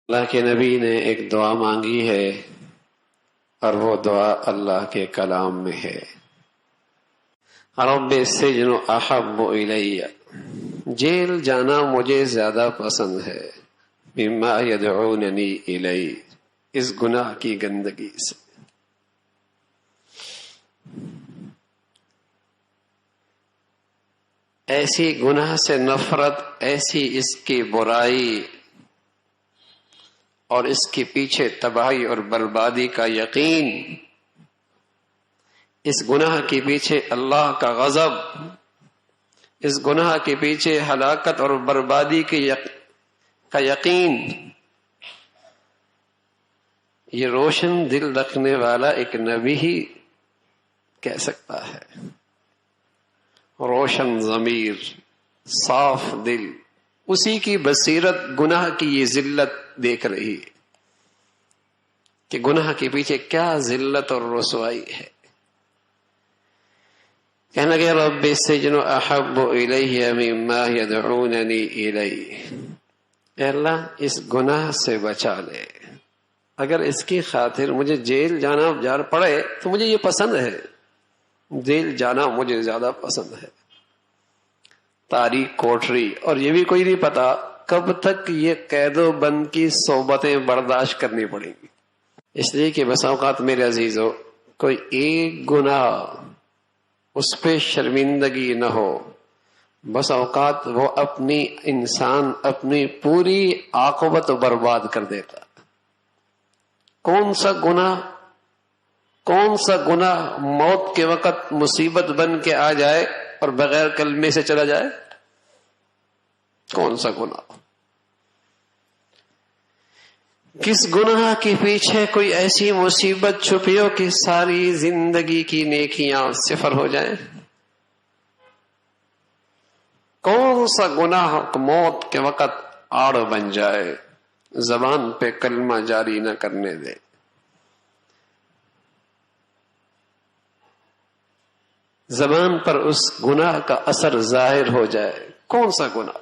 اللہ کے نبی نے ایک دعا مانگی ہے اور وہ دعا اللہ کے کلام میں ہے۔ رب السجن احب الی، جیل جانا مجھے زیادہ پسند ہے، مما یدعوننی الی، اس گناہ کی گندگی سے۔ ایسی گناہ سے نفرت، ایسی اس کی برائی اور اس کے پیچھے تباہی اور بربادی کا یقین، اس گناہ کے پیچھے اللہ کا غضب، اس گناہ کے پیچھے ہلاکت اور بربادی کا یقین، یہ روشن دل رکھنے والا ایک نبی ہی کہہ سکتا ہے۔ روشن ضمیر، صاف دل، اسی کی بصیرت گناہ کی یہ ذلت دیکھ رہی ہے کہ گناہ کے پیچھے کیا ذلت اور رسوائی ہے۔ کہنے لگے رب السجن احب الی مما یدعوننی الی، اے اللہ اس گناہ سے بچا لے، اگر اس کی خاطر مجھے جیل جانا پڑے تو مجھے یہ پسند ہے، جیل جانا مجھے زیادہ پسند ہے۔ تاریخ کوٹری، اور یہ بھی کوئی نہیں پتا کب تک یہ قید و بند کی صحبتیں برداشت کرنی پڑیں گی۔ اس لیے کہ بس اوقات میرے عزیزو، کوئی ایک گناہ اس پہ شرمندگی نہ ہو، بس اوقات وہ انسان اپنی پوری عاقبت برباد کر دیتا۔ کون سا گناہ موت کے وقت مصیبت بن کے آ جائے اور بغیر کلمے سے چلا جائے؟ کون سا گناہ؟ کس گناہ کے پیچھے کوئی ایسی مصیبت چھپی ہو کہ ساری زندگی کی نیکیاں صفر ہو جائیں؟ کون سا گناہ موت کے وقت آڑ بن جائے، زبان پہ کلمہ جاری نہ کرنے دے؟ زبان پر اس گناہ کا اثر ظاہر ہو جائے، کون سا گناہ؟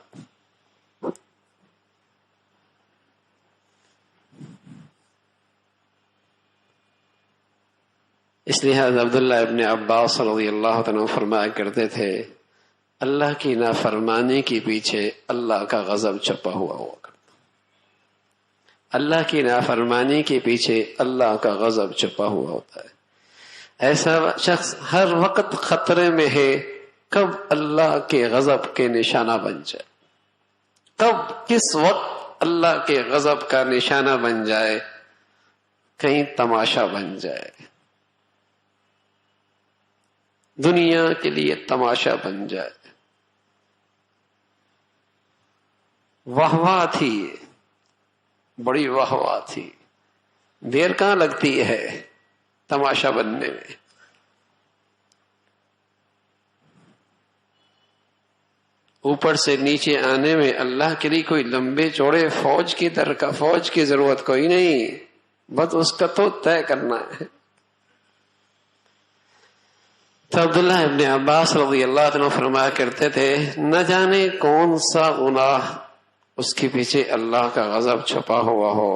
اس لیے حضرت عبداللہ ابن عباس رضی اللہ عنہ فرمایا کرتے تھے، اللہ کی نافرمانی کے پیچھے اللہ کا غضب چھپا ہوا کرتا۔ اللہ کی نافرمانی کے پیچھے اللہ کا غضب چھپا ہوا ہوتا ہے۔ ایسا شخص ہر وقت خطرے میں ہے کب اللہ کے غضب کے نشانہ بن جائے، کس وقت اللہ کے غضب کا نشانہ بن جائے، کہیں تماشا بن جائے، دنیا کے لیے تماشا بن جائے۔ واہ تھی، بڑی واہ تھی، دیر کہاں لگتی ہے تماشا بننے میں۔ اوپر سے نیچے آنے میں اللہ کے لیے کوئی لمبے چوڑے فوج کی ضرورت کوئی نہیں، بس اس کا تو طے کرنا ہے۔ تو عبداللہ ابن عباس رضی اللہ عنہ فرمایا کرتے تھے، نہ جانے کون سا گناہ اس کے پیچھے اللہ کا غضب چھپا ہوا ہو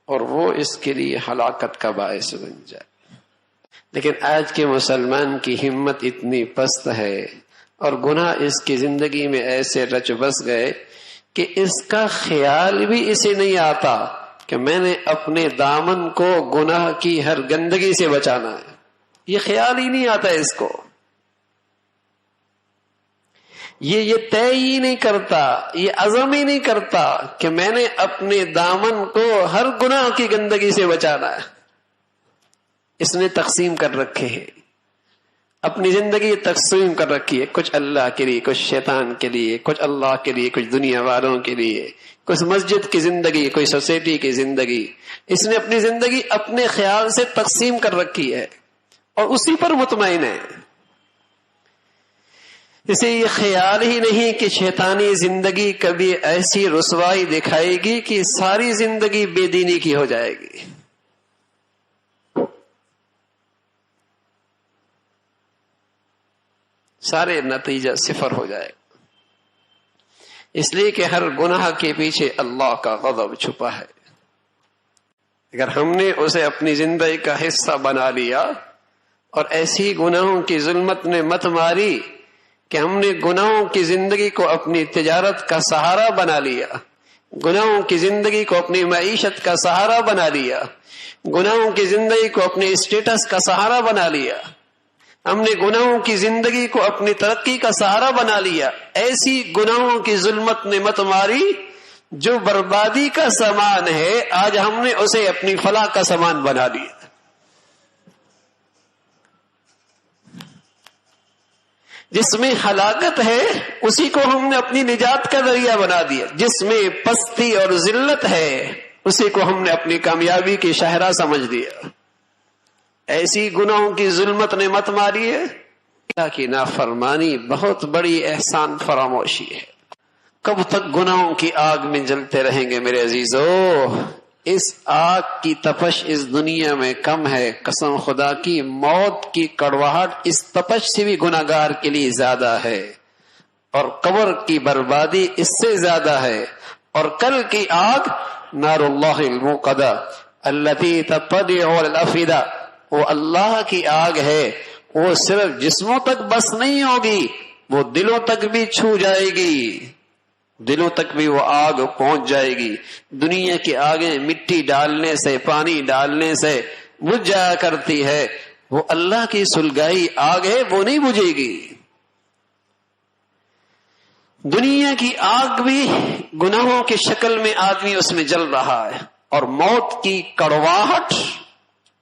اور وہ اس کے لیے ہلاکت کا باعث بن جائے۔ لیکن آج کے مسلمان کی ہمت اتنی پست ہے اور گناہ اس کی زندگی میں ایسے رچ بس گئے کہ اس کا خیال بھی اسے نہیں آتا کہ میں نے اپنے دامن کو گناہ کی ہر گندگی سے بچانا ہے۔ یہ خیال ہی نہیں آتا اس کو، یہ طے ہی نہیں کرتا، یہ عزم ہی نہیں کرتا کہ میں نے اپنے دامن کو ہر گناہ کی گندگی سے بچانا ہے۔ اس نے تقسیم کر رکھے ہیں، اپنی زندگی تقسیم کر رکھی ہے، کچھ اللہ کے لیے، کچھ شیطان کے لیے، کچھ اللہ کے لیے، کچھ دنیا والوں کے لیے، کچھ مسجد کی زندگی، کوئی سوسائٹی کی زندگی۔ اس نے اپنی زندگی اپنے خیال سے تقسیم کر رکھی ہے اور اسی پر مطمئن ہے۔ اسے یہ خیال ہی نہیں کہ شیطانی زندگی کبھی ایسی رسوائی دکھائے گی کہ ساری زندگی بے دینی کی ہو جائے گی۔ سارے نتیجہ صفر ہو جائے گا، اس لیے کہ ہر گناہ کے پیچھے اللہ کا غضب چھپا ہے۔ اگر ہم نے اسے اپنی زندگی کا حصہ بنا لیا اور ایسی گناہوں کی ظلمت نے مت ماری کہ ہم نے گناہوں کی زندگی کو اپنی تجارت کا سہارا بنا لیا، گناہوں کی زندگی کو اپنی معیشت کا سہارا بنا لیا، گناہوں کی زندگی کو اپنے اسٹیٹس کا سہارا بنا لیا، ہم نے گناہوں کی زندگی کو اپنی ترقی کا سہارا بنا لیا، ایسی گناہوں کی ظلمت نے مت ماری جو بربادی کا سامان ہے، آج ہم نے اسے اپنی فلاح کا سامان بنا لیا۔ جس میں ہلاکت ہے اسی کو ہم نے اپنی نجات کا ذریعہ بنا دیا، جس میں پستی اور ذلت ہے اسی کو ہم نے اپنی کامیابی کی شاہراہ سمجھ دیا۔ ایسی گناہوں کی ظلمت نے مت ماری ہے، اللہ کی نافرمانی بہت بڑی احسان فراموشی ہے۔ کب تک گناہوں کی آگ میں جلتے رہیں گے میرے عزیزو؟ اس آگ کی تپش اس دنیا میں کم ہے، قسم خدا کی موت کی کڑواہٹ اس تپش سے بھی گناہگار کے لیے زیادہ ہے، اور قبر کی بربادی اس سے زیادہ ہے، اور کل کی آگ نار اللہ الموقدہ التي تطلع على الافئدہ، وہ اللہ کی آگ ہے، وہ صرف جسموں تک بس نہیں ہوگی، وہ دلوں تک بھی چھو جائے گی، دلوں تک بھی وہ آگ پہنچ جائے گی۔ دنیا کی آگیں مٹی ڈالنے سے، پانی ڈالنے سے بجھ جایا کرتی ہے، وہ اللہ کی سلگائی آگ ہے، وہ نہیں بجھے گی۔ دنیا کی آگ بھی گناہوں کی شکل میں آدمی اس میں جل رہا ہے، اور موت کی کڑواہٹ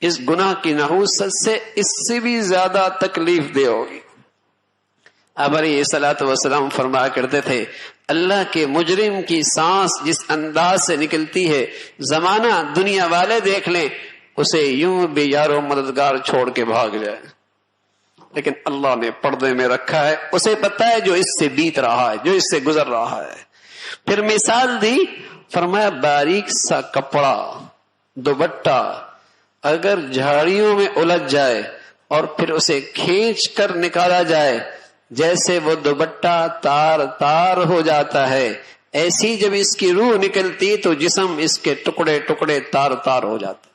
اس گناہ کی نحوست سے اس سے بھی زیادہ تکلیف دہ ہوگی۔ اب علیہ الصلوۃ والسلام فرمایا کرتے تھے، اللہ کے مجرم کی سانس جس انداز سے نکلتی ہے، زمانہ دنیا والے دیکھ لیں اسے یوں بھی یارو مددگار چھوڑ کے بھاگ جائے، لیکن اللہ نے پردے میں رکھا ہے، اسے پتہ ہے جو اس سے بیت رہا ہے، جو اس سے گزر رہا ہے۔ پھر مثال دی، فرمایا باریک سا کپڑا، دوپٹہ اگر جھاڑیوں میں الجھ جائے اور پھر اسے کھینچ کر نکالا جائے، جیسے وہ دوپٹہ تار تار ہو جاتا ہے، ایسی جب اس کی روح نکلتی تو جسم اس کے ٹکڑے ٹکڑے تار تار ہو جاتا۔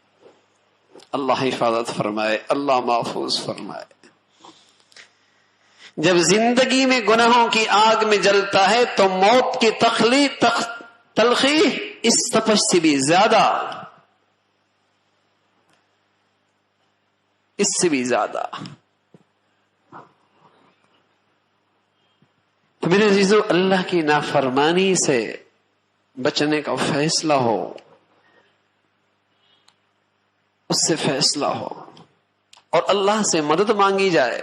اللہ حفاظت فرمائے، اللہ محفوظ فرمائے۔ جب زندگی میں گناہوں کی آگ میں جلتا ہے تو موت کی تلخی اس تپش سے بھی زیادہ، اس سے بھی زیادہ۔ تو میرے عزیزو، اللہ کی نافرمانی سے بچنے کا فیصلہ ہو، اس سے فیصلہ ہو، اور اللہ سے مدد مانگی جائے۔